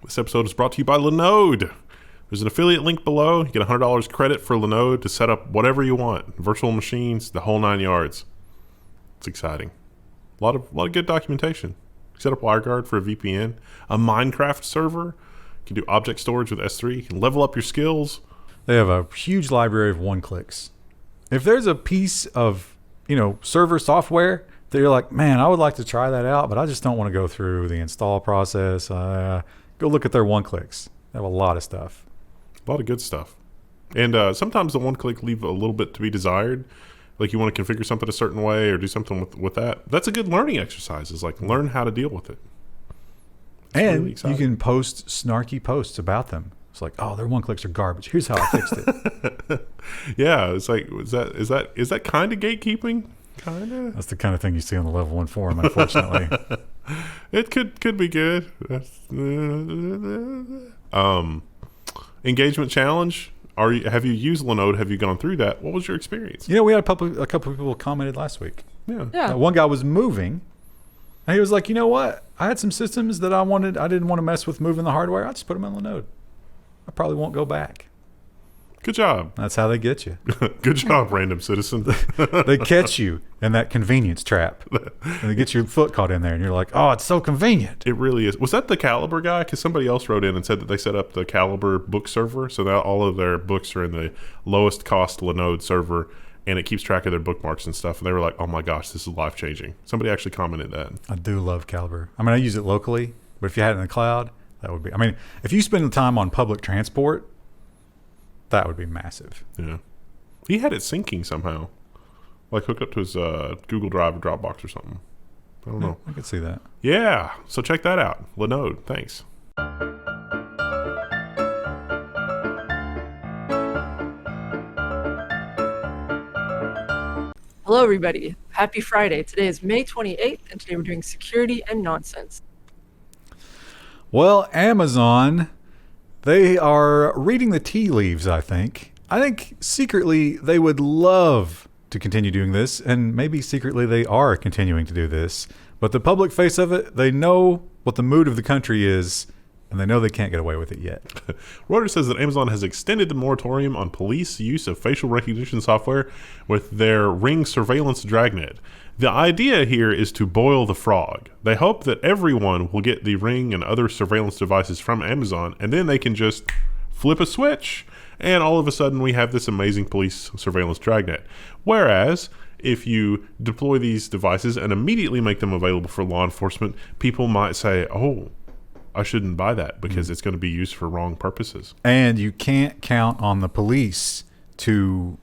This episode is brought to you by Linode. There's an affiliate link below. You get $100 credit for Linode to set up whatever you want. Virtual machines, the whole 9 yards. It's exciting. A lot of good documentation. Set up WireGuard for a VPN. A Minecraft server. You can do object storage with S3. You can level up your skills. They have a huge library of one-clicks. If there's a piece of, server software that you're like, man, I would like to try that out, but I just don't want to go through the install process, go look at their one-clicks. They have a lot of stuff. A lot of good stuff. And sometimes the one-click leave a little bit to be desired. Like you want to configure something a certain way or do something with that. That's a good learning exercise, is like learn how to deal with it. It's and really exciting. You can post snarky posts about them. It's like, oh, their one-clicks are garbage. Here's how I fixed it. Yeah, it's like, is that kind of gatekeeping? Kind of. That's the kind of thing you see on the Level 1 forum, unfortunately. It could be good. Engagement challenge. Have you used Linode? Have you gone through that? What was your experience? We had a couple of people commented last week. Yeah. One guy was moving, and he was like, you know what? I had some systems that I didn't want to mess with moving the hardware. I just put them in Linode. I probably won't go back. Good job. That's how they get you. Good job, random citizen. They catch you in that convenience trap. And they get your foot caught in there, and you're like, oh, it's so convenient. It really is. Was that the Caliber guy? Because somebody else wrote in and said that they set up the Caliber book server. So now all of their books are in the lowest cost Linode server, and it keeps track of their bookmarks and stuff. And they were like, oh my gosh, this is life-changing. Somebody actually commented that. I do love Caliber. I mean, I use it locally, but if you had it in the cloud, that would be... I mean, if you spend time on public transport, that would be massive. Yeah. He had it syncing somehow. Like hooked up to his Google Drive or Dropbox or something. I don't know. I could see that. Yeah. So check that out. Linode. Thanks. Hello, everybody. Happy Friday. Today is May 28th, and today we're doing security and nonsense. Well, Amazon... they are reading the tea leaves, I think. I think secretly they would love to continue doing this, and maybe secretly they are continuing to do this. But the public face of it, they know what the mood of the country is, and they know they can't get away with it yet. Reuters says that Amazon has extended the moratorium on police use of facial recognition software with their Ring surveillance dragnet. The idea here is to boil the frog. They hope that everyone will get the Ring and other surveillance devices from Amazon, and then they can just flip a switch, and all of a sudden we have this amazing police surveillance dragnet. Whereas, if you deploy these devices and immediately make them available for law enforcement, people might say, oh, I shouldn't buy that because it's going to be used for wrong purposes. And you can't count on the police to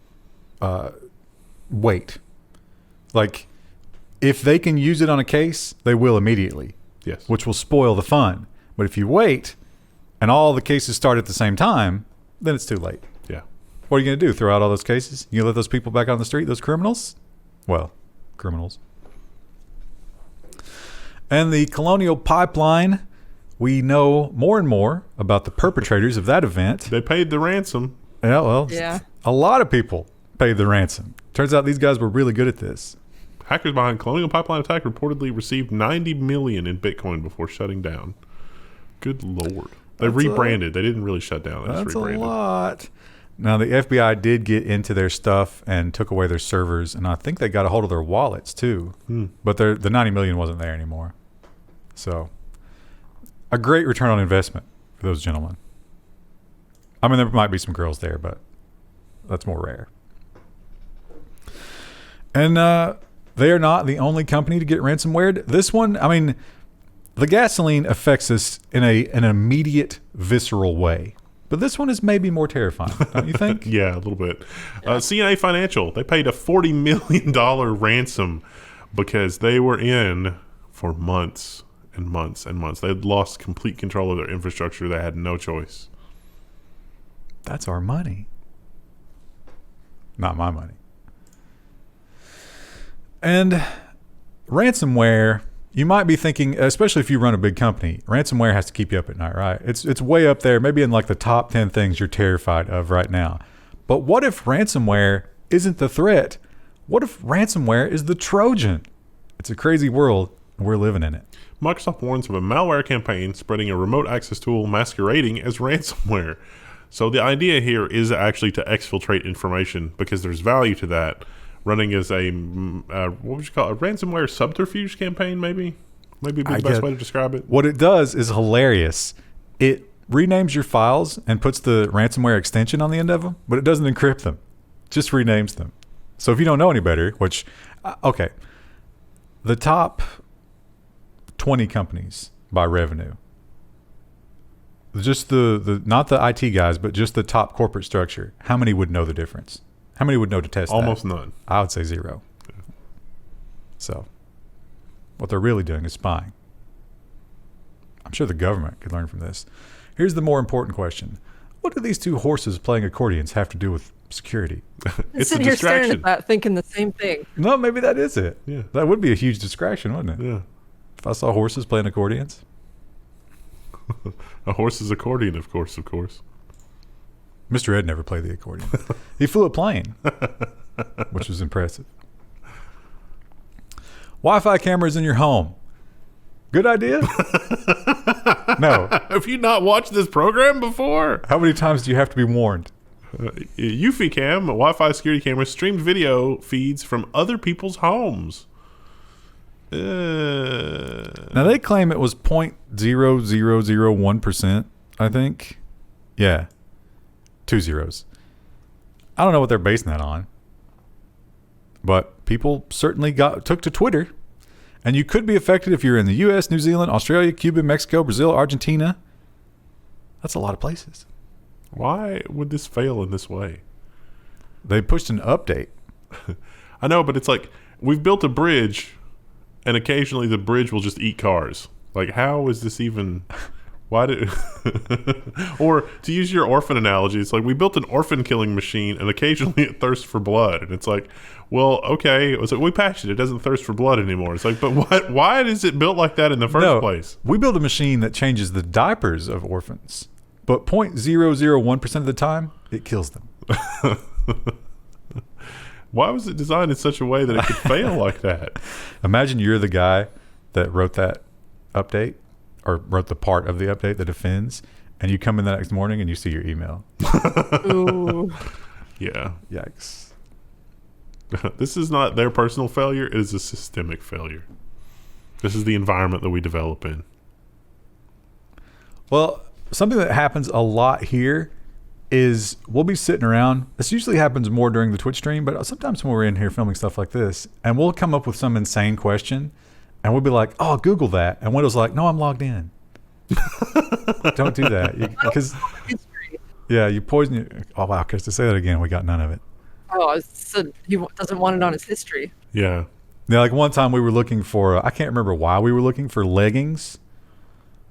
wait. Like... if they can use it on a case, they will immediately. Yes. Which will spoil the fun. But if you wait and all the cases start at the same time, then it's too late. Yeah. What are you going to do? Throw out all those cases? You let those people back on the street, those criminals? Well, criminals. And the Colonial Pipeline, we know more and more about the perpetrators of that event. They paid the ransom. Yeah. A lot of people paid the ransom. Turns out these guys were really good at this. Hackers behind Colonial Pipeline attack reportedly received $90 million in Bitcoin before shutting down. Good Lord. They rebranded. They didn't really shut down. They just rebranded. That's a lot. Now, the FBI did get into their stuff and took away their servers, and I think they got a hold of their wallets, too. But the $90 million wasn't there anymore. So, a great return on investment for those gentlemen. I mean, there might be some girls there, but that's more rare. And they are not the only company to get ransomware. This one, I mean, the gasoline affects us in an immediate, visceral way. But this one is maybe more terrifying, don't you think? Yeah, a little bit. CNA Financial, they paid a $40 million ransom because they were in for months and months and months. They had lost complete control of their infrastructure. They had no choice. That's our money. Not my money. And ransomware, you might be thinking, especially if you run a big company, ransomware has to keep you up at night, right? It's way up there, maybe in like the top 10 things you're terrified of right now. But what if ransomware isn't the threat? What if ransomware is the Trojan? It's a crazy world, and we're living in it. Microsoft warns of a malware campaign spreading a remote access tool masquerading as ransomware. So the idea here is actually to exfiltrate information because there's value to that. Running as a, what would you call it, a ransomware subterfuge campaign, maybe? Maybe be the best way to describe it. What it does is hilarious. It renames your files and puts the ransomware extension on the end of them, but it doesn't encrypt them. It just renames them. So if you don't know any better, which, okay, the top 20 companies by revenue, just the not the IT guys, but just the top corporate structure, how many would know the difference? How many would know to test Almost that? None. I would say 0. Yeah. So what they're really doing is spying. I'm sure the government could learn from this. Here's the more important question. What do these two horses playing accordions have to do with security? It's sitting here staring at that, thinking the same thing. No, maybe that is it. Yeah. That would be a huge distraction, wouldn't it? Yeah. If I saw horses playing accordions. A horse's accordion, of course. Mr. Ed never played the accordion. He flew a plane, which was impressive. Wi-Fi cameras in your home. Good idea? No. Have you not watched this program before? How many times do you have to be warned? Eufycam Wi-Fi security cameras streamed video feeds from other people's homes. Now they claim it was 0.0001%, I think. Yeah. 2 zeros. I don't know what they're basing that on. But people certainly took to Twitter. And you could be affected if you're in the US, New Zealand, Australia, Cuba, Mexico, Brazil, Argentina. That's a lot of places. Why would this fail in this way? They pushed an update. I know, but it's like we've built a bridge and occasionally the bridge will just eat cars. Like, how is this even... Why did... Or to use your orphan analogy, it's like we built an orphan killing machine and occasionally it thirsts for blood. And it's like, well, okay. It was like, we patched it. It doesn't thirst for blood anymore. It's like, but what? Why is it built like that in the first place? We built a machine that changes the diapers of orphans. But 0.001% of the time, it kills them. Why was it designed in such a way that it could fail like that? Imagine you're the guy that wrote that update or wrote the part of the update that offends, and you come in the next morning and you see your email. Ooh. Yeah. Yikes. This is not their personal failure. It is a systemic failure. This is the environment that we develop in. Well, something that happens a lot here is we'll be sitting around. This usually happens more during the Twitch stream, but sometimes when we're in here filming stuff like this, and we'll come up with some insane question, and we'll be like, oh, Google that. And Wendell's like, no, I'm logged in. Don't do that. Because, yeah, you poison your... Oh, wow, Chris, to say that again, we got none of it. Oh, I said he doesn't want it on his history. Yeah. Yeah, like one time we were looking for... I can't remember why we were looking for leggings.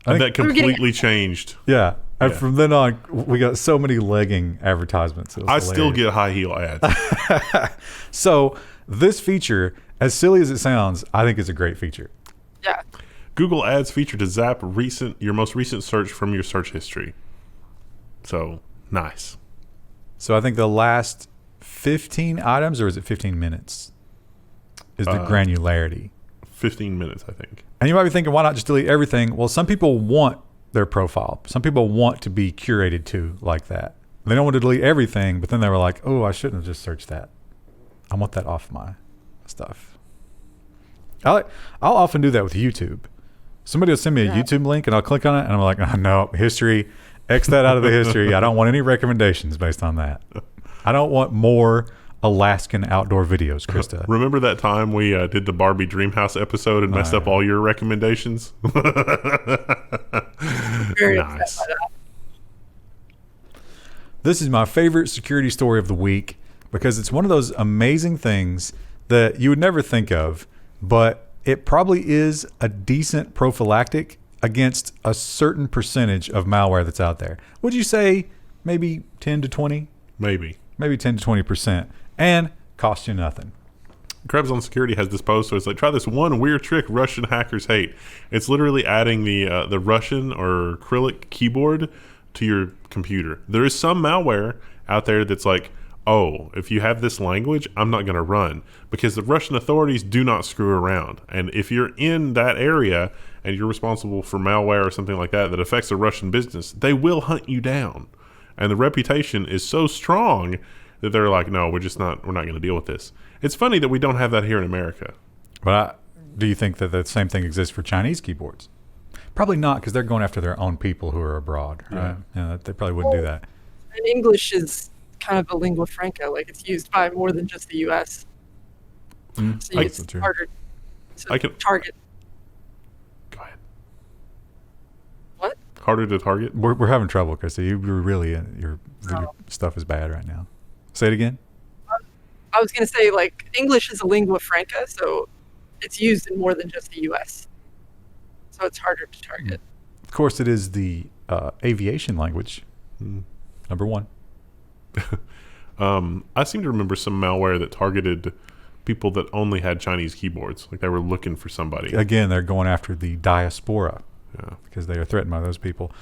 And that completely changed. Yeah. And from then on, we got so many legging advertisements. I still get high heel ads. So this feature, as silly as it sounds, I think is a great feature. Yeah. Google Ads feature to zap your most recent search from your search history. So, nice. So I think the last 15 items, or is it 15 minutes, is the granularity. 15 minutes, I think. And you might be thinking, why not just delete everything? Well, some people want their profile. Some people want to be curated to like that. They don't want to delete everything, but then they were like, oh, I shouldn't have just searched that. I want that off my stuff. I'll often do that with YouTube. Somebody will send me a YouTube link and I'll click on it and I'm like, oh, no, history, X that out of the history. I don't want any recommendations based on that. I don't want more Alaskan outdoor videos, Krista. Remember that time we did the Barbie Dreamhouse episode and messed up all your recommendations? Very nice. upset by that. This is my favorite security story of the week because it's one of those amazing things that you would never think of, but it probably is a decent prophylactic against a certain percentage of malware that's out there. Would you say maybe 10 to 20? Maybe 10 to 20%. And cost you nothing. Krebs on Security has this post, so it's like, try this one weird trick Russian hackers hate. It's literally adding the Russian or acrylic keyboard to your computer. There is some malware out there that's like oh, if you have this language, I'm not going to run, because the Russian authorities do not screw around. And if you're in that area and you're responsible for malware or something like that affects a Russian business, they will hunt you down. And the reputation is so strong that they're like, no, we're not going to deal with this. It's funny that we don't have that here in America. But do you think that the same thing exists for Chinese keyboards? Probably not, because they're going after their own people who are abroad, right? Yeah, they probably wouldn't do that. And English is kind of a lingua franca, like it's used by more than just the U.S. So it's harder to target. Go ahead. What? Harder to target? We're having trouble, Krista. You're really your stuff is bad right now. Say it again. I was going to say, like, English is a lingua franca, so it's used in more than just the U.S. So it's harder to target. Of course, it is the aviation language. Number one. I seem to remember some malware that targeted people that only had Chinese keyboards. Like they were looking for somebody. Again, they're going after the diaspora because they are threatened by those people.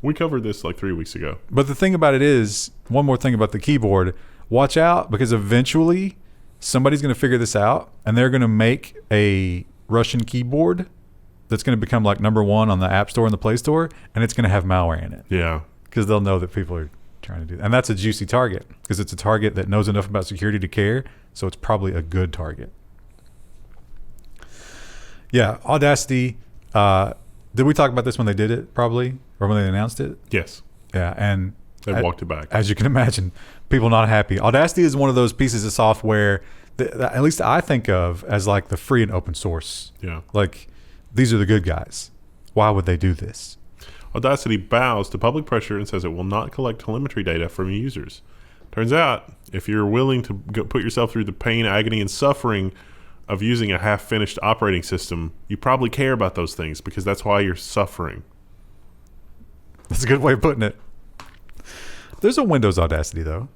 We covered this like 3 weeks ago. But the thing about it is, one more thing about the keyboard, watch out, because eventually somebody's going to figure this out and they're going to make a Russian keyboard that's going to become like number one on the App Store and the Play Store, and it's going to have malware in it. Yeah. Because they'll know that people are trying to do that. And that's a juicy target because it's a target that knows enough about security to care, so it's probably a good target. Yeah, Audacity. Did we talk about this when they did it, probably? Or when they announced it? Yes. Yeah, and they walked it back. As you can imagine, people not happy. Audacity is one of those pieces of software that at least I think of as like the free and open source. Yeah. Like, these are the good guys. Why would they do this? Audacity bows to public pressure and says it will not collect telemetry data from users. Turns out, if you're willing to put yourself through the pain, agony, and suffering of using a half-finished operating system, you probably care about those things because that's why you're suffering. That's a good way of putting it. There's a Windows Audacity, though.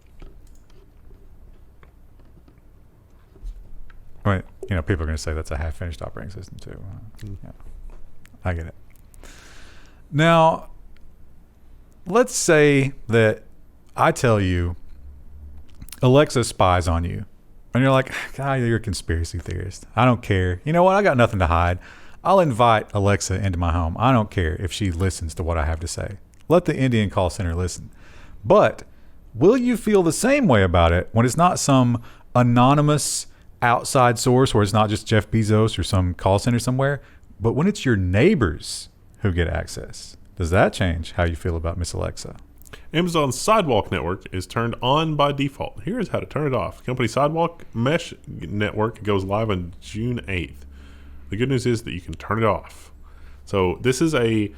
Right. You know, people are going to say that's a half-finished operating system, too. Yeah. I get it. Now, let's say that I tell you Alexa spies on you. And you're like, God, you're a conspiracy theorist. I don't care. You know what? I got nothing to hide. I'll invite Alexa into my home. I don't care if she listens to what I have to say. Let the Indian call center listen. But will you feel the same way about it when it's not some anonymous outside source, or it's not just Jeff Bezos or some call center somewhere, but when it's your neighbors who get access? Does that change how you feel about Miss Alexa? Amazon's Sidewalk network is turned on by default. Here's how to turn it off. Company Sidewalk mesh network goes live on June 8th. The good news is that you can turn it off. So this is a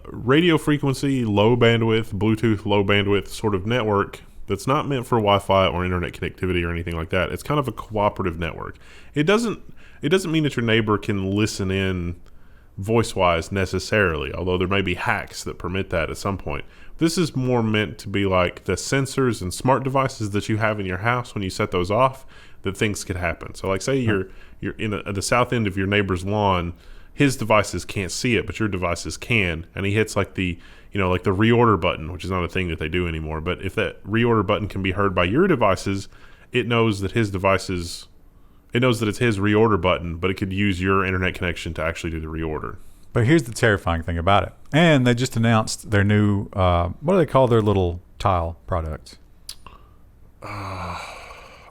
radio frequency, low bandwidth, Bluetooth, low bandwidth sort of network that's not meant for Wi-Fi or internet connectivity or anything like that. It's kind of a cooperative network. It doesn't mean that your neighbor can listen in voice-wise necessarily, although there may be hacks that permit that at some point. This is more meant to be like the sensors and smart devices that you have in your house. When you set those off, that things could happen. So like say you're in at the south end of your neighbor's lawn, his devices can't see it, but your devices can, and he hits like the like the reorder button, which is not a thing that they do anymore, but if that reorder button can be heard by your devices, it knows that his devices, it knows that it's his reorder button, but it could use your internet connection to actually do the reorder. But here's the terrifying thing about it. And they just announced their new, what do they call their little tile product?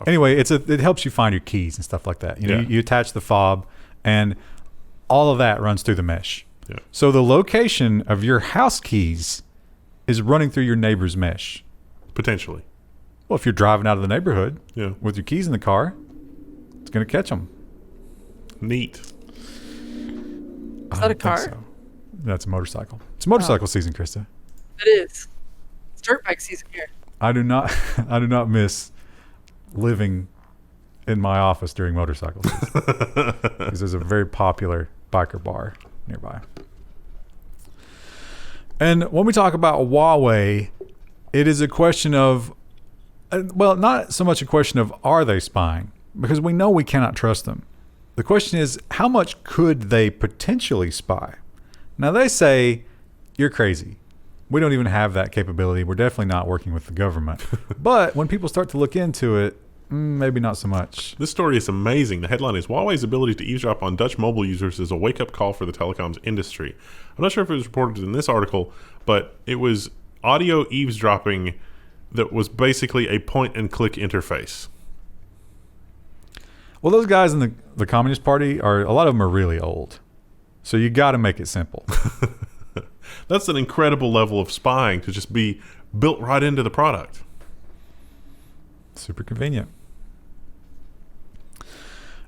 Anyway, it helps you find your keys and stuff like that. You attach the fob, and all of that runs through the mesh. Yeah. So the location of your house keys is running through your neighbor's mesh. Potentially. Well, if you're driving out of the neighborhood with your keys in the car, it's going to catch them. Neat. Is that a car? So. That's a motorcycle. It's a motorcycle season, Krista. It is. It's dirt bike season here. I do not miss living in my office during motorcycle season because there's a very popular biker bar nearby. And when we talk about Huawei, it is a question of, well, not so much a question of are they spying, because we know we cannot trust them. The question is, how much could they potentially spy? Now, they say, you're crazy. We don't even have that capability. We're definitely not working with the government. But when people start to look into it, maybe not so much. This story is amazing. The headline is Huawei's ability to eavesdrop on Dutch mobile users is a wake-up call for the telecoms industry. I'm not sure if it was reported in this article, but it was audio eavesdropping that was basically a point-and-click interface. Well, those guys in the Communist Party, a lot of them are really old. So you got to make it simple. That's an incredible level of spying to just be built right into the product. Super convenient.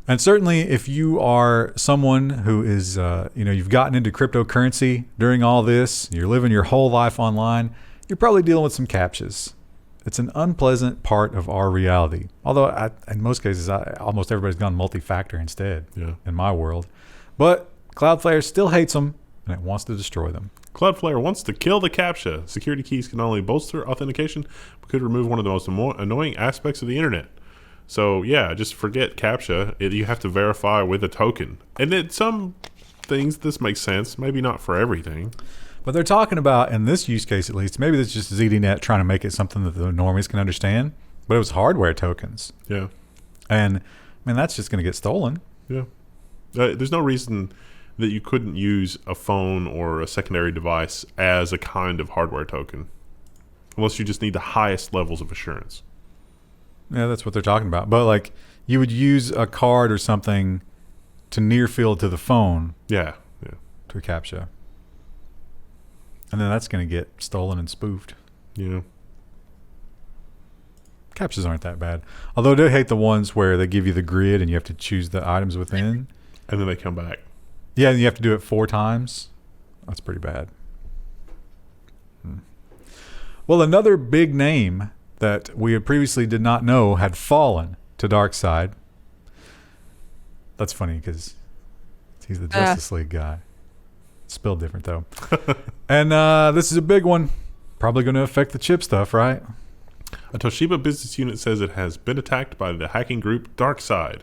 And certainly if you are someone who is, you've gotten into cryptocurrency during all this, you're living your whole life online, you're probably dealing with some CAPTCHAs. It's an unpleasant part of our reality. Although in most cases, almost everybody's gone multi-factor instead in my world. But Cloudflare still hates them, and it wants to destroy them. Cloudflare wants to kill the CAPTCHA. Security keys can not only bolster authentication, but could remove one of the most annoying aspects of the internet. So, yeah, just forget CAPTCHA. You have to verify with a token. And in some things, this makes sense. Maybe not for everything. But they're talking about, in this use case at least, maybe it's just ZDNet trying to make it something that the normies can understand. But it was hardware tokens. Yeah. And, I mean, that's just going to get stolen. Yeah. There's no reason that you couldn't use a phone or a secondary device as a kind of hardware token. Unless you just need the highest levels of assurance. Yeah, that's what they're talking about. But, like, you would use a card or something to near field to the phone. Yeah. To a CAPTCHA. And then that's going to get stolen and spoofed. Yeah. CAPTCHAs aren't that bad. Although I do hate the ones where they give you the grid and you have to choose the items within. And then they come back. Yeah, and you have to do it 4 times. That's pretty bad. Well, another big name that we had previously did not know had fallen to Darkside. That's funny because he's the Justice League guy. Spelled different, though. And this is a big one. Probably going to affect the chip stuff, right? A Toshiba business unit says it has been attacked by the hacking group Darkside.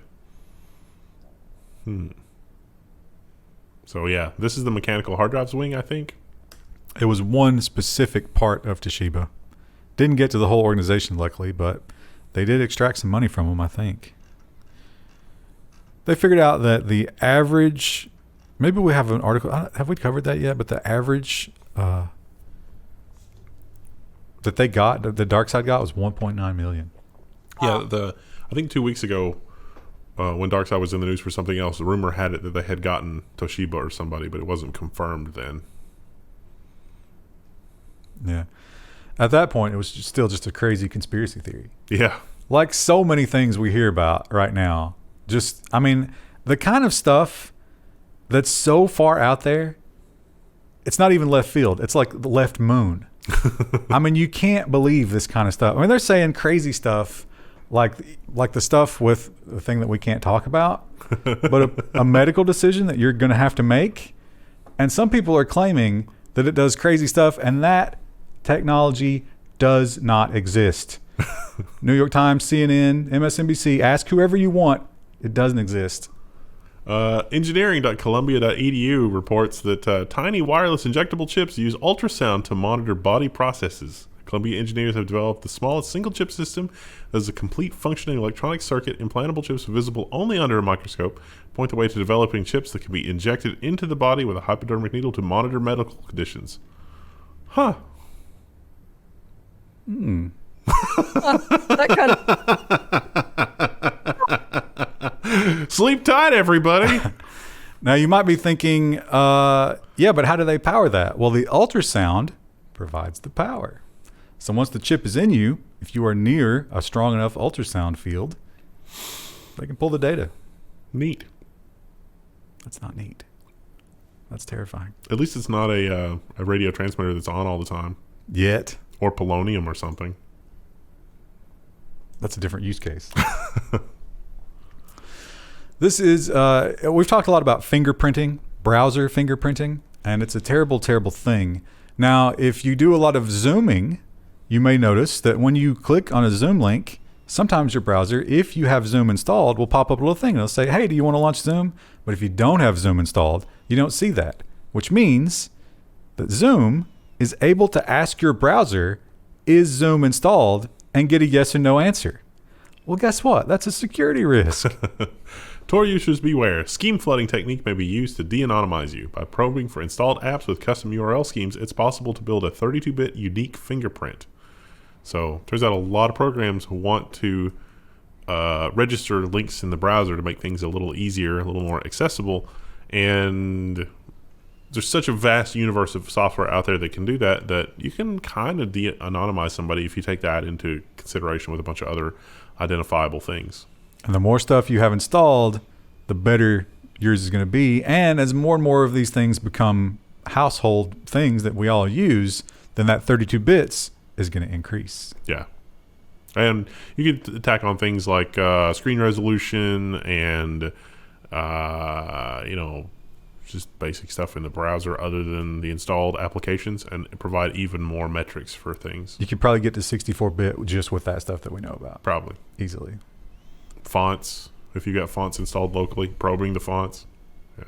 So, yeah, this is the mechanical hard drives wing, I think. It was one specific part of Toshiba. Didn't get to the whole organization, luckily, but they did extract some money from them, I think. They figured out that the average... Maybe we have an article. Have we covered that yet? But the average that they got, the Darkside got, was 1.9 million. Yeah, I think 2 weeks ago, when Darkside was in the news for something else, the rumor had it that they had gotten Toshiba or somebody, but it wasn't confirmed then. Yeah. At that point, it was still just a crazy conspiracy theory. Yeah. Like so many things we hear about right now. The kind of stuff that's so far out there, it's not even left field. It's like the left moon. I mean, you can't believe this kind of stuff. I mean, they're saying crazy stuff like the stuff with the thing that we can't talk about, but a medical decision that you're going to have to make. And some people are claiming that it does crazy stuff, and that technology does not exist. New York Times, CNN, MSNBC, ask whoever you want. It doesn't exist. Engineering.columbia.edu reports that tiny wireless injectable chips use ultrasound to monitor body processes. Columbia engineers have developed the smallest single chip system that is a complete functioning electronic circuit. Implantable chips visible only under a microscope point the way to developing chips that can be injected into the body with a hypodermic needle to monitor medical conditions. Huh. That kind of... Sleep tight, everybody. Now, you might be thinking, yeah, but how do they power that? Well, the ultrasound provides the power. So once the chip is in you, if you are near a strong enough ultrasound field, they can pull the data. Neat. That's not neat. That's terrifying. At least it's not a radio transmitter that's on all the time. Yet. Or polonium or something. That's a different use case. This is, we've talked a lot about fingerprinting, browser fingerprinting, and it's a terrible, terrible thing. Now, if you do a lot of zooming, you may notice that when you click on a Zoom link, sometimes your browser, if you have Zoom installed, will pop up a little thing. It'll say, hey, do you want to launch Zoom? But if you don't have Zoom installed, you don't see that, which means that Zoom is able to ask your browser, is Zoom installed, and get a yes or no answer. Well, guess what? That's a security risk. Tor users beware. Scheme flooding technique may be used to de-anonymize you. By probing for installed apps with custom URL schemes, it's possible to build a 32-bit unique fingerprint. So, turns out a lot of programs want to register links in the browser to make things a little easier, a little more accessible. And there's such a vast universe of software out there that can do that you can kind of de-anonymize somebody if you take that into consideration with a bunch of other identifiable things. And the more stuff you have installed, the better yours is going to be. And as more and more of these things become household things that we all use, then that 32 bits is going to increase. Yeah. And you can attack on things like screen resolution and, just basic stuff in the browser other than the installed applications, and provide even more metrics for things. You could probably get to 64-bit just with that stuff that we know about. Probably. Easily. Fonts, if you got fonts installed locally, probing the fonts. Yeah.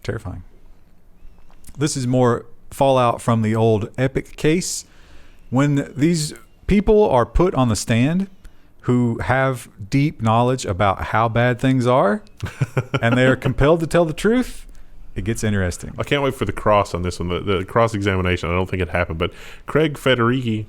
Terrifying. This is more fallout from the old Epic case. When these people are put on the stand who have deep knowledge about how bad things are and they are compelled to tell the truth, it gets interesting. I can't wait for the cross on this one, the cross-examination. I don't think it happened, but Craig Federighi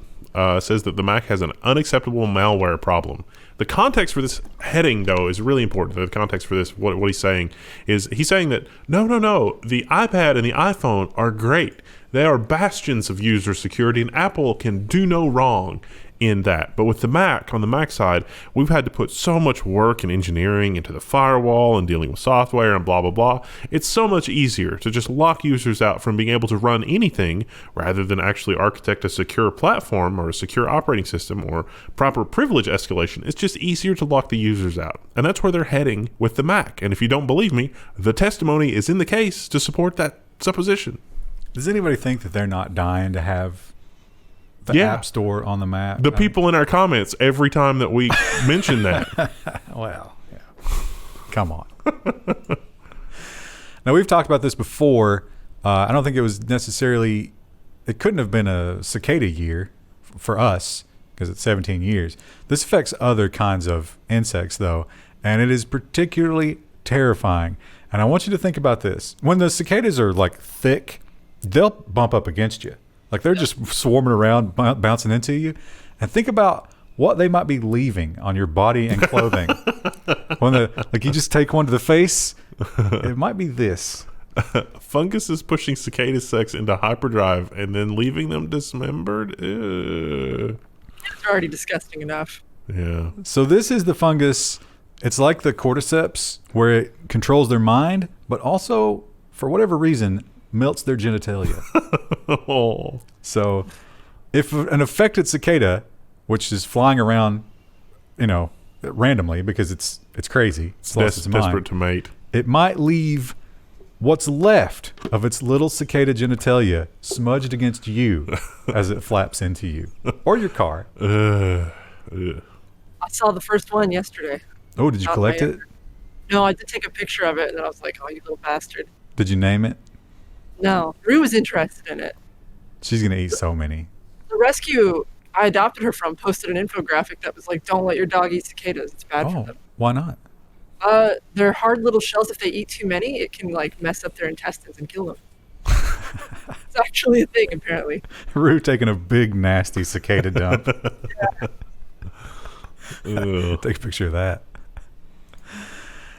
says that the Mac has an unacceptable malware problem. The context for this heading, though, is really important. The context for this, what he's saying, is he's saying that, no, the iPad and the iPhone are great. They are bastions of user security, and Apple can do no wrong in that. But with the Mac, on the Mac side, we've had to put so much work and engineering into the firewall and dealing with software and blah, blah, blah. It's so much easier to just lock users out from being able to run anything rather than actually architect a secure platform or a secure operating system or proper privilege escalation. It's just easier to lock the users out. And that's where they're heading with the Mac. And if you don't believe me, the testimony is in the case to support that supposition. Does anybody think that they're not dying to have the App Store on the Mac? The people in our comments every time that we mention that. Well, yeah. Come on. Now, we've talked about this before. I don't think it was necessarily, it couldn't have been a cicada year for us because it's 17 years. This affects other kinds of insects, though, and it is particularly terrifying. And I want you to think about this. When the cicadas are like thick, they'll bump up against you. Like they're just swarming around, bouncing into you. And think about what they might be leaving on your body and clothing. When you just take one to the face, it might be this. Fungus is pushing cicada sex into hyperdrive and then leaving them dismembered. Ew. It's already disgusting enough. Yeah. So this is the fungus. It's like the cordyceps where it controls their mind, but also, for whatever reason, melts their genitalia. Oh. So if an affected cicada, which is flying around, randomly because it's crazy, it's desperate to mate, it might leave what's left of its little cicada genitalia smudged against you as it flaps into you or your car. I saw the first one yesterday. Oh, did you collect it? No, I did take a picture of it, and I was like, oh, you little bastard. Did you name it? No. Rue was interested in it. She's going to eat so many. The rescue I adopted her from posted an infographic that was like, don't let your dog eat cicadas. It's bad for them. Why not? They're hard little shells. If they eat too many, it can mess up their intestines and kill them. It's actually a thing, apparently. Rue taking a big, nasty cicada dump. Yeah. Take a picture of that.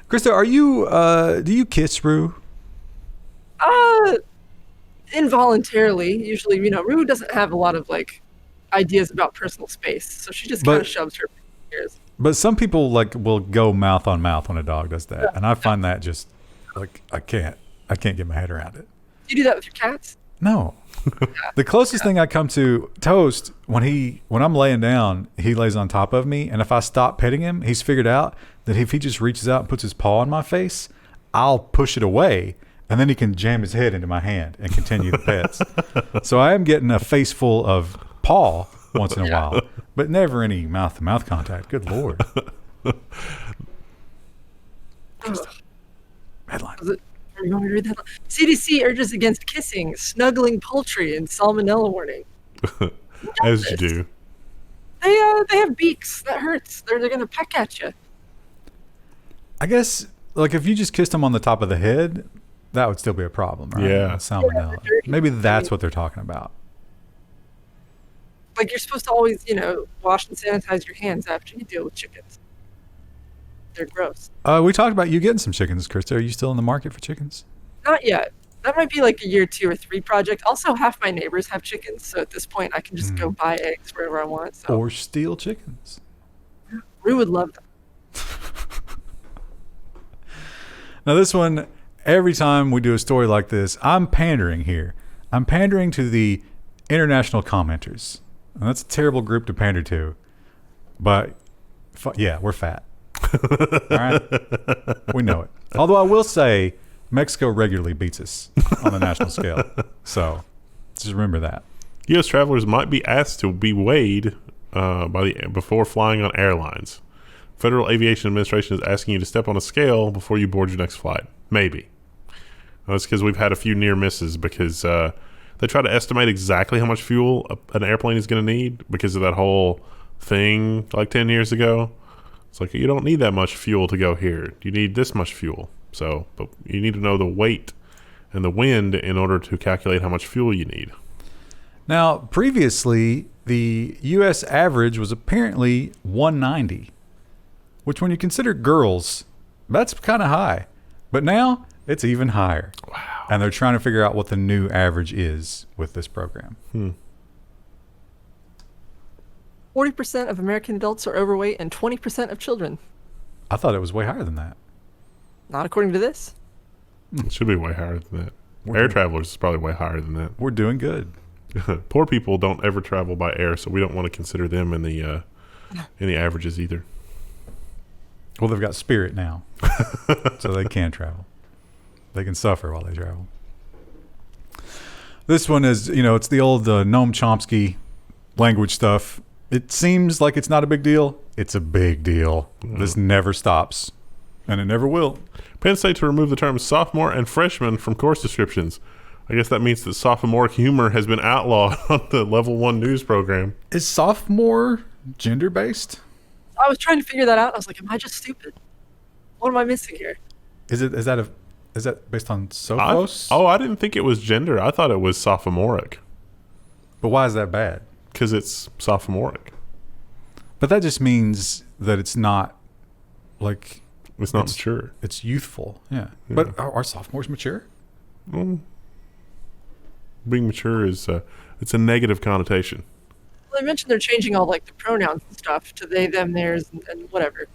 Krista, do you kiss Rue? Involuntarily. Usually, Rue doesn't have a lot of ideas about personal space, so she just kind of shoves her ears. But some people will go mouth on mouth when a dog does that, and I find that just I can't get my head around it. Do you do that with your cats? No. The closest thing I come to Toast, when I'm laying down, he lays on top of me, and if I stop petting him, he's figured out that if he just reaches out and puts his paw on my face, I'll push it away, and then he can jam his head into my hand and continue the pets. So I am getting a face full of paw once in a while, but never any mouth-to-mouth contact. Good Lord. Headline. Was it You want me to read that? CDC urges against kissing, snuggling poultry, and salmonella warning. As you do. They have beaks. That hurts. They're going to peck at you. I guess, like, if you just kissed them on the top of the head, that would still be a problem, right? Yeah. Salmonella. Maybe that's what they're talking about. Like, you're supposed to always, wash and sanitize your hands after you deal with chickens. They're gross. We talked about you getting some chickens, Krista. Are you still in the market for chickens? Not yet. That might be like a year 2 or 3 project. Also, half my neighbors have chickens, so at this point, I can just go buy eggs wherever I want. So. Or steal chickens. We would love them. Now, this one, every time we do a story like this, I'm pandering here. I'm pandering to the international commenters. And that's a terrible group to pander to. But, yeah, we're fat. All right? We know it. Although I will say, Mexico regularly beats us on the national scale. So, just remember that. U.S. travelers might be asked to be weighed before flying on airlines. Federal Aviation Administration is asking you to step on a scale before you board your next flight. Maybe. That's because we've had a few near misses because they try to estimate exactly how much fuel an airplane is going to need because of that whole thing like 10 years ago. It's like, you don't need that much fuel to go here. You need this much fuel. So, but you need to know the weight and the wind in order to calculate how much fuel you need. Now, previously, the U.S. average was apparently 190, which when you consider girls, that's kind of high. But now, it's even higher. Wow. And they're trying to figure out what the new average is with this program. 40% of American adults are overweight and 20% of children. I thought it was way higher than that. Not according to this. It should be way higher than that. Air travelers is probably way higher than that. We're doing good. Poor people don't ever travel by air, so we don't want to consider them in the averages either. Well, they've got Spirit now, so they can travel. They can suffer while they travel. This one is, it's the old Noam Chomsky language stuff. It seems like it's not a big deal. It's a big deal. This never stops, and it never will. Penn State to remove the terms sophomore and freshman from course descriptions. I guess that means that sophomoric humor has been outlawed on the Level 1 news program. Is sophomore gender-based? I was trying to figure that out. I was like, am I just stupid? What am I missing here? Is that based on sophos? I didn't think it was gender. I thought it was sophomoric. But why is that bad? Because it's sophomoric. But that just means that it's not like... It's not mature. It's youthful. Yeah. But are sophomores mature? Being mature is it's a negative connotation. Well, they mentioned they're changing all like the pronouns and stuff to they, them, theirs, and whatever.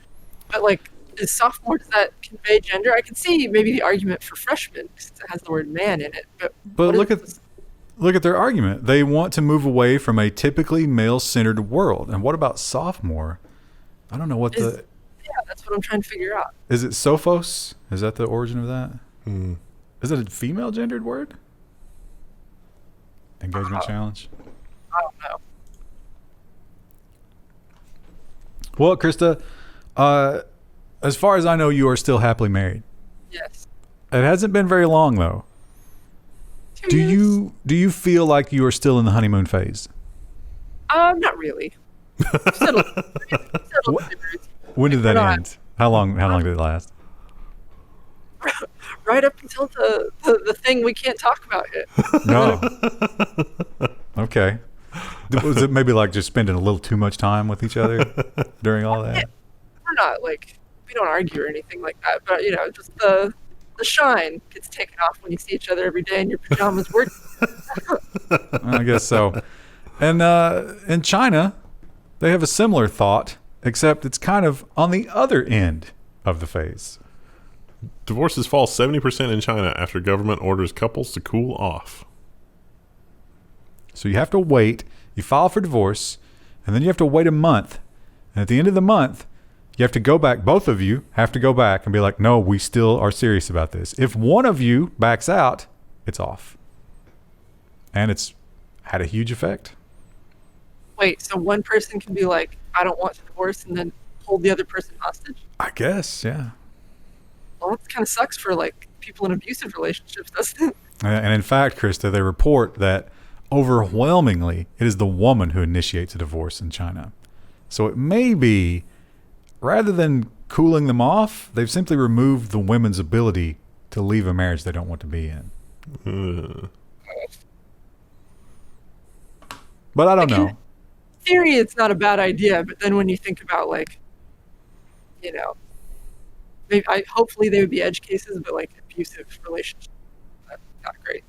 But like, is sophomore, does that convey gender? I can see maybe the argument for freshman because it has the word man in it. But look at their argument. They want to move away from a typically male-centered world. And what about sophomore? I don't know what Yeah, that's what I'm trying to figure out. Is it sophos? Is that the origin of that? Is it a female gendered word? Engagement challenge? I don't know. Well, Krista, as far as I know, you are still happily married. Yes. It hasn't been very long, though. 2 years. Do you feel like you are still in the honeymoon phase? Not really. Settled. When did that end? How long did it last? Right up until the thing we can't talk about yet. No. Okay. Was it maybe like just spending a little too much time with each other during all that? Yeah. We're not we don't argue or anything like that, but just the shine gets taken off when you see each other every day in your pajamas working. I guess so. And in China, they have a similar thought, except it's kind of on the other end of the phase. Divorces fall 70% in China after government orders couples to cool off. So you have to wait. You file for divorce, and then you have to wait a month. And at the end of the month, you have to go back. Both of you have to go back and be like, no, we still are serious about this. If one of you backs out, it's off. And it's had a huge effect. Wait, so one person can be like, I don't want to divorce, and then hold the other person hostage? I guess, yeah. Well, that kind of sucks for people people in abusive relationships, doesn't it? And in fact, Krista, they report that overwhelmingly it is the woman who initiates a divorce in China. So it may be, rather than cooling them off, they've simply removed the women's ability to leave a marriage they don't want to be in. But I don't know. In theory, it's not a bad idea, but then when you think about, like, you know, maybe hopefully they would be edge cases, but like abusive relationships, that's not great.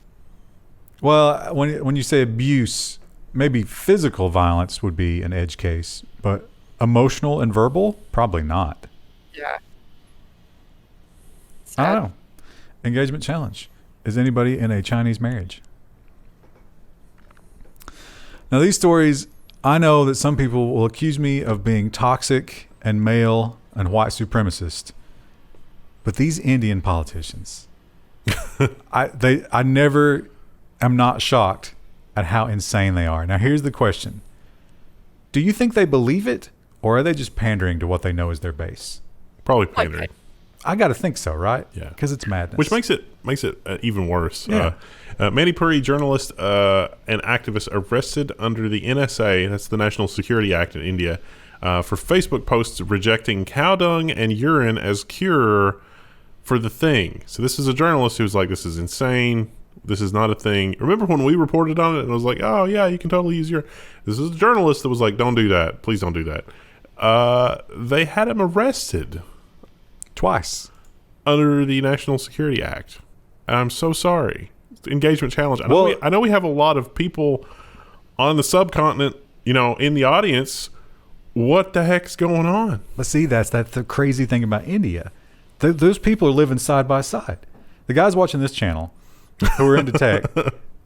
Well, when you say abuse, maybe physical violence would be an edge case, but emotional and verbal, probably not. Yeah. I don't know. Engagement challenge. Is anybody in a Chinese marriage? Now, these stories, I know that some people will accuse me of being toxic and male and white supremacist, but these Indian politicians, I never am not shocked at how insane they are. Now, here's the question. Do you think they believe it, or are they just pandering to what they know is their base? Probably pandering. Okay. I got to think so, right? Yeah, because it's madness. Which makes it even worse. Yeah. Manipuri journalist and activist arrested under the NSA, that's the National Security Act in India, for Facebook posts rejecting cow dung and urine as cure for the thing. So this is a journalist who's like, this is insane. This is not a thing. Remember when we reported on it and it was like, oh yeah, you can totally use your... This is a journalist that was like, don't do that. Please don't do that. They had him arrested. Twice. Under the National Security Act. And I'm so sorry. It's the engagement challenge. I know we have a lot of people on the subcontinent, in the audience. What the heck's going on? But see, that's the crazy thing about India. Those people are living side by side. The guys watching this channel who are into tech,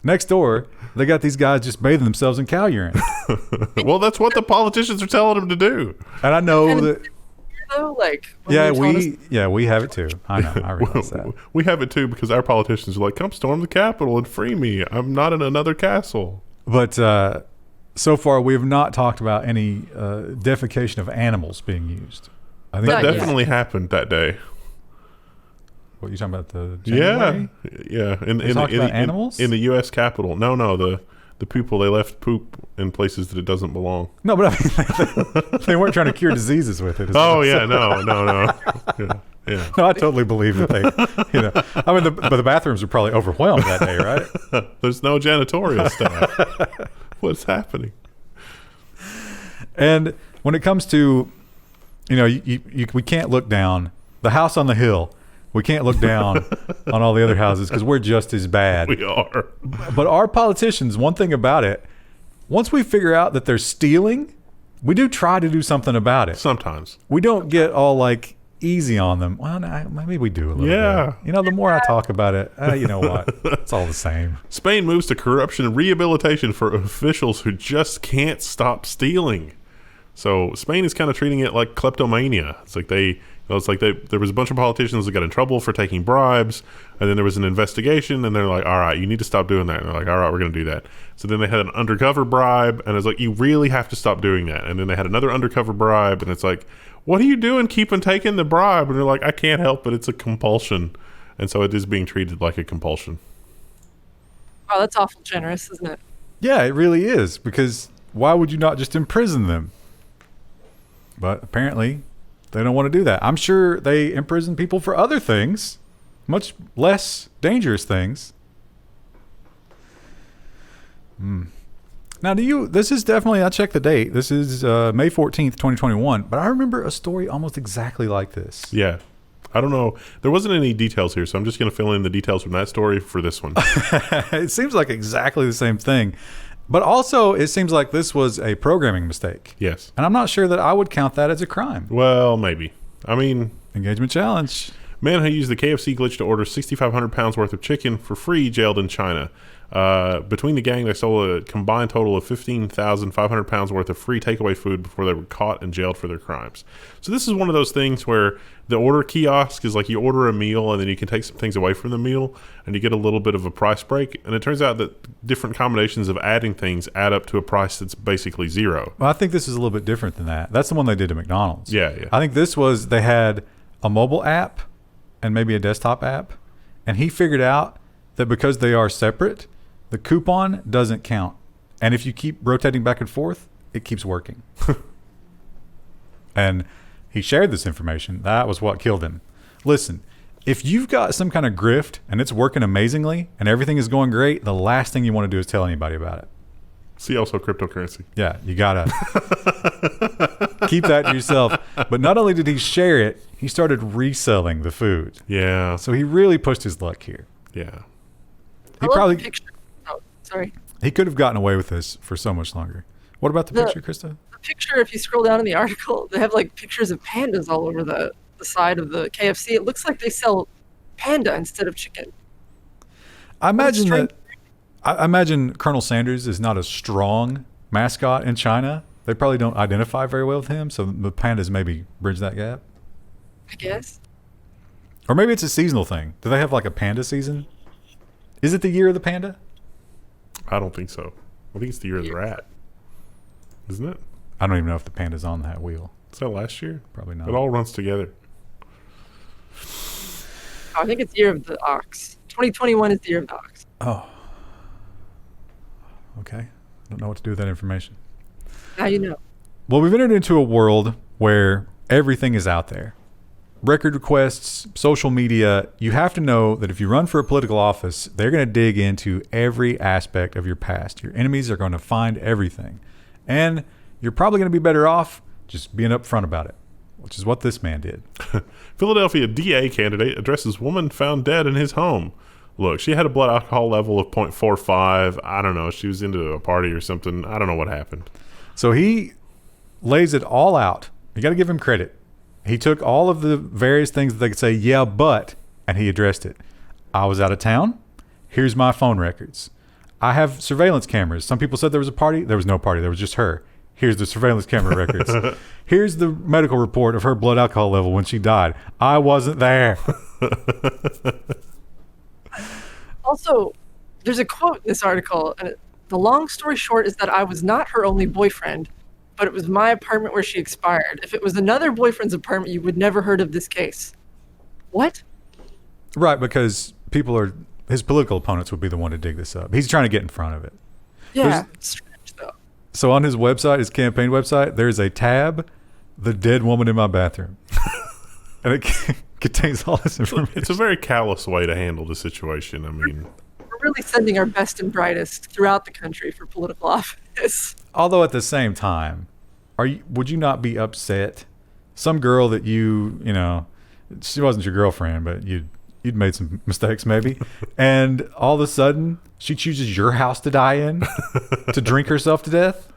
next door, they got these guys just bathing themselves in cow urine. Well, that's what the politicians are telling them to do. And I know that... Though, like, we have it too. I know. I realize that. We have it too because our politicians are like, come storm the Capitol and free me. I'm not in another castle. But so far, we have not talked about any defecation of animals being used. I think that definitely happened that day. What, you talking about the January? Yeah. In animals? In the U.S. Capitol. No, the people, they left poop in places that it doesn't belong. No, but I mean, they weren't trying to cure diseases with it. Oh, yeah, no. Yeah. No, I totally believe that they, I mean, but the bathrooms were probably overwhelmed that day, right? There's no janitorial staff. What's happening? And when it comes to, we can't look down. The house on the hill, we can't look down on all the other houses because we're just as bad. We are. But our politicians, one thing about it, once we figure out that they're stealing, we do try to do something about it. Sometimes. We don't get all like easy on them. Well, maybe we do a little bit. The more I talk about it, you know what? It's all the same. Spain moves to corruption rehabilitation for officials who just can't stop stealing. So Spain is kind of treating it like kleptomania. It's like there was a bunch of politicians that got in trouble for taking bribes, and then there was an investigation, and they're like, all right, you need to stop doing that. And they're like, all right, we're going to do that. So then they had an undercover bribe, and it's like, you really have to stop doing that. And then they had another undercover bribe, and it's like, what are you doing keeping taking the bribe? And they're like, I can't help it. It's a compulsion. And so it is being treated like a compulsion. Wow, that's awful generous, isn't it? Yeah, it really is, because why would you not just imprison them? But apparently they don't want to do that. I'm sure they imprison people for other things, much less dangerous things. Now, this is definitely, I checked the date. This is May 14th, 2021. But I remember a story almost exactly like this. Yeah. I don't know. There wasn't any details here, so I'm just going to fill in the details from that story for this one. It seems like exactly the same thing. But also, it seems like this was a programming mistake. Yes. And I'm not sure that I would count that as a crime. Well, maybe. I mean... Engagement challenge. Man who used the KFC glitch to order 6,500 pounds worth of chicken for free jailed in China. Between the gang, they sold a combined total of 15,500 pounds worth of free takeaway food before they were caught and jailed for their crimes. So this is one of those things where the order kiosk is like you order a meal and then you can take some things away from the meal and you get a little bit of a price break. And it turns out that different combinations of adding things add up to a price that's basically zero. Well, I think this is a little bit different than that. That's the one they did to McDonald's. Yeah. I think this was, they had a mobile app and maybe a desktop app. and he figured out that because they are separate, the coupon doesn't count. And if you keep rotating back and forth, it keeps working. And he shared this information. That was what killed him. Listen, if you've got some kind of grift and it's working amazingly and everything is going great, the last thing you want to do is tell anybody about it. See also cryptocurrency. Yeah, you gotta keep that to yourself. But not only did he share it, he started reselling the food. Yeah. So he really pushed his luck here. Yeah. He probably sorry. He could have gotten away with this for so much longer. What about the picture, Krista? The picture, if you scroll down in the article, they have like pictures of pandas all over the side of the KFC. It looks like they sell panda instead of chicken. I imagine Colonel Sanders is not a strong mascot in China. They probably don't identify very well with him, so the pandas maybe bridge that gap. I guess. Or maybe it's a seasonal thing. Do they have like a panda season? Is it the year of the panda? I don't think so. I think it's the year of the rat. Isn't it? I don't even know if the panda's on that wheel. Is that last year? Probably not. It all runs together. I think it's year of the ox. 2021 is the year of the ox. Oh. Okay. I don't know what to do with that information. Now you know. Well, we've entered into a world where everything is out there. Record requests, social media. You have to know that if you run for a political office, they're going to dig into every aspect of your past. Your enemies are going to find everything. And you're probably going to be better off just being upfront about it, which is what this man did. Philadelphia DA candidate addresses woman found dead in his home. Look, she had a blood alcohol level of 0.45. I don't know. She was into a party or something. I don't know what happened. So he lays it all out. You got to give him credit. He took all of the various things that they could say, yeah, but, and he addressed it. I was out of town. Here's my phone records. I have surveillance cameras. Some people said there was a party. There was no party. There was just her. Here's the surveillance camera records. Here's the medical report of her blood alcohol level when she died. I wasn't there. Also, there's a quote in this article, and the long story short is that I was not her only boyfriend, but it was my apartment where she expired. If it was another boyfriend's apartment, you would never heard of this case. What? Right, because his political opponents would be the one to dig this up. He's trying to get in front of it. Yeah, it's strange though. So on his website, his campaign website, there's a tab, the dead woman in my bathroom. And it contains all this information. It's a very callous way to handle the situation. I mean, we're really sending our best and brightest throughout the country for political office. Although at the same time, would you not be upset? Some girl that you know, she wasn't your girlfriend, but you'd made some mistakes maybe, and all of a sudden she chooses your house to die in to drink herself to death?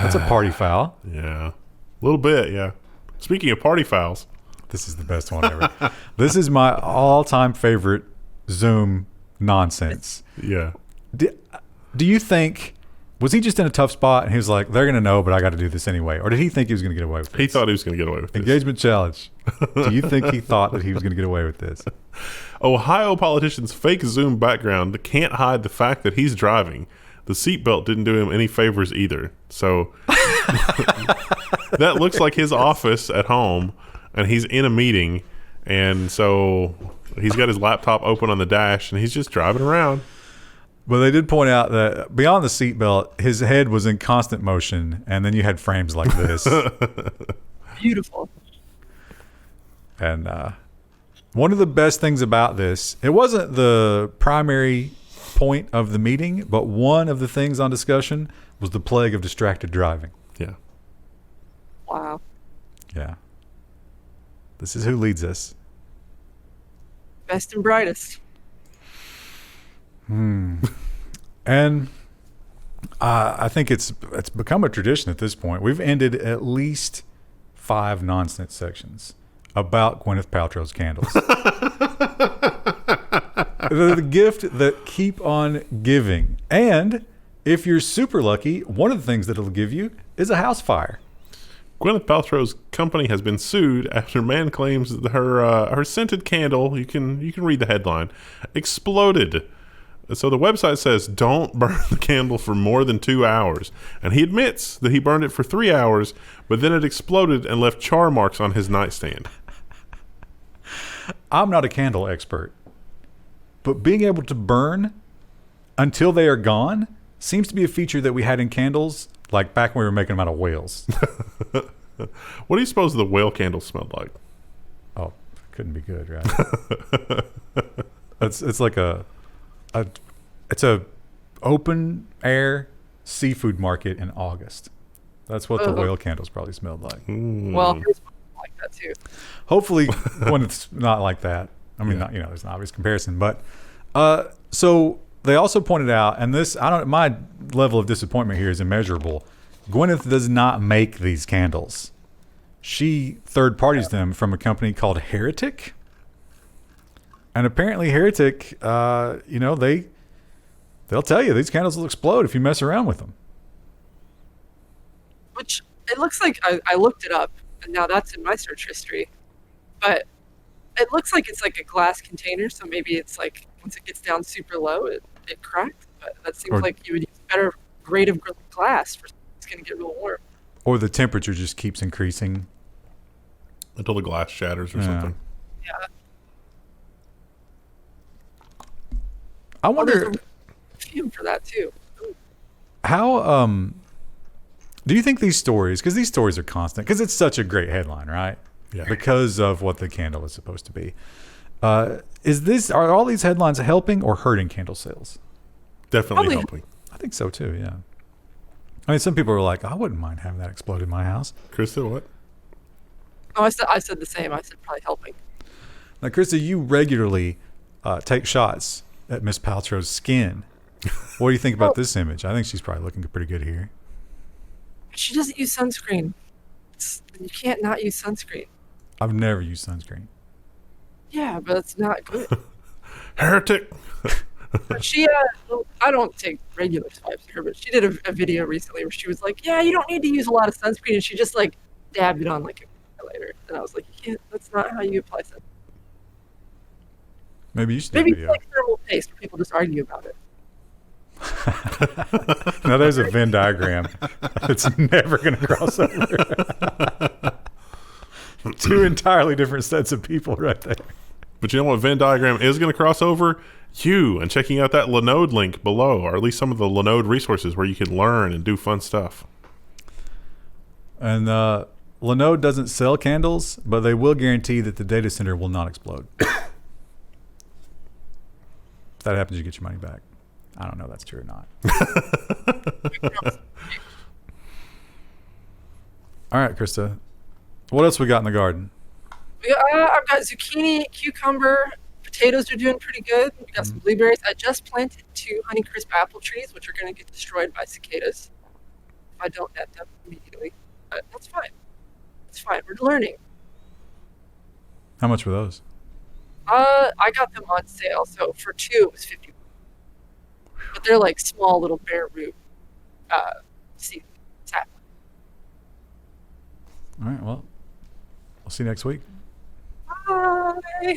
That's a party foul. Yeah. A little bit, yeah. Speaking of party fouls. This is the best one ever. This is my all-time favorite Zoom nonsense. Yeah. Do you think, was he just in a tough spot and he was like, they're going to know, but I got to do this anyway? Or did he think he was going to get away with this? He thought he was going to get away with this. Engagement challenge. Do you think he thought that he was going to get away with this? Ohio politician's fake Zoom background can't hide the fact that he's driving. The seatbelt didn't do him any favors either. So that looks like his office at home, and he's in a meeting, and so he's got his laptop open on the dash, and he's just driving around. But they did point out that beyond the seatbelt, his head was in constant motion, and then you had frames like this. Beautiful. And one of the best things about this, it wasn't the primary point of the meeting, but one of the things on discussion was the plague of distracted driving. Yeah. Wow. Yeah. This is who leads us. Best and brightest. And I think it's become a tradition at this point. We've ended at least 5 nonsense sections about Gwyneth Paltrow's candles. They're the gift that keep on giving. And if you're super lucky, one of the things that it'll give you is a house fire. Gwyneth Paltrow's company has been sued after man claims that her scented candle, you can read the headline, exploded. So the website says don't burn the candle for more than 2 hours. And he admits that he burned it for 3 hours, but then it exploded and left char marks on his nightstand. I'm not a candle expert, but being able to burn until they are gone seems to be a feature that we had in candles, like back when we were making them out of whales. What do you suppose the whale candle smelled like? Oh, couldn't be good, right? It's like it's a open air seafood market in August. That's what the whale candles probably smelled like. Well, it's like that too. Hopefully, when it's not like that. I mean, not, there's an obvious comparison, but so they also pointed out, and this, my level of disappointment here is immeasurable. Gwyneth does not make these candles. She third parties them from a company called Heretic. And apparently Heretic, they'll tell you these candles will explode if you mess around with them. Which, it looks like, I looked it up, and now that's in my search history. But it looks like it's like a glass container, so maybe it's like, once it gets down super low, it cracks. But that seems like you would use a better grade of glass for it's going to get real warm. Or the temperature just keeps increasing. Until the glass shatters or something. Yeah. I wonder... There's a fume for that, too. How, do you think these stories, because these stories are constant, because it's such a great headline, right? Yeah. Because of what the candle is supposed to be. Are all these headlines helping or hurting candle sales? Definitely helping. I think so too, yeah. I mean, some people are like, I wouldn't mind having that explode in my house. Krista, what? Oh, I said the same. I said probably helping. Now, Krista, you regularly take shots at Miss Paltrow's skin. What do you think about this image? I think she's probably looking pretty good here. She doesn't use sunscreen. You can't not use sunscreen. I've never used sunscreen. Yeah, but it's not good. Heretic. But she, I don't take regular swipes of her, but she did a video recently where she was like, yeah, you don't need to use a lot of sunscreen. And she just like dabbed it on like a highlighter. And I was like, you can't, that's not how you apply sunscreen. Maybe you should do a Maybe video. it's like thermal paste where people just argue about it. Now there's a Venn diagram. It's never going to cross over. Two entirely different sets of people right there. But you know what Venn diagram is going to cross over? You, and checking out that Linode link below, or at least some of the Linode resources where you can learn and do fun stuff. And Linode doesn't sell candles, but they will guarantee that the data center will not explode. If that happens, you get your money back. I don't know if that's true or not. All right, Krista. What else we got in the garden? I've got zucchini, cucumber, potatoes are doing pretty good. We got some blueberries. I just planted 2 Honeycrisp apple trees, which are going to get destroyed by cicadas if I don't net them immediately. But that's fine. It's fine. We're learning. How much were those? I got them on sale, so for 2 it was $50. But they're like small little bare root seed sapling. All right, well, I'll see you next week. Bye.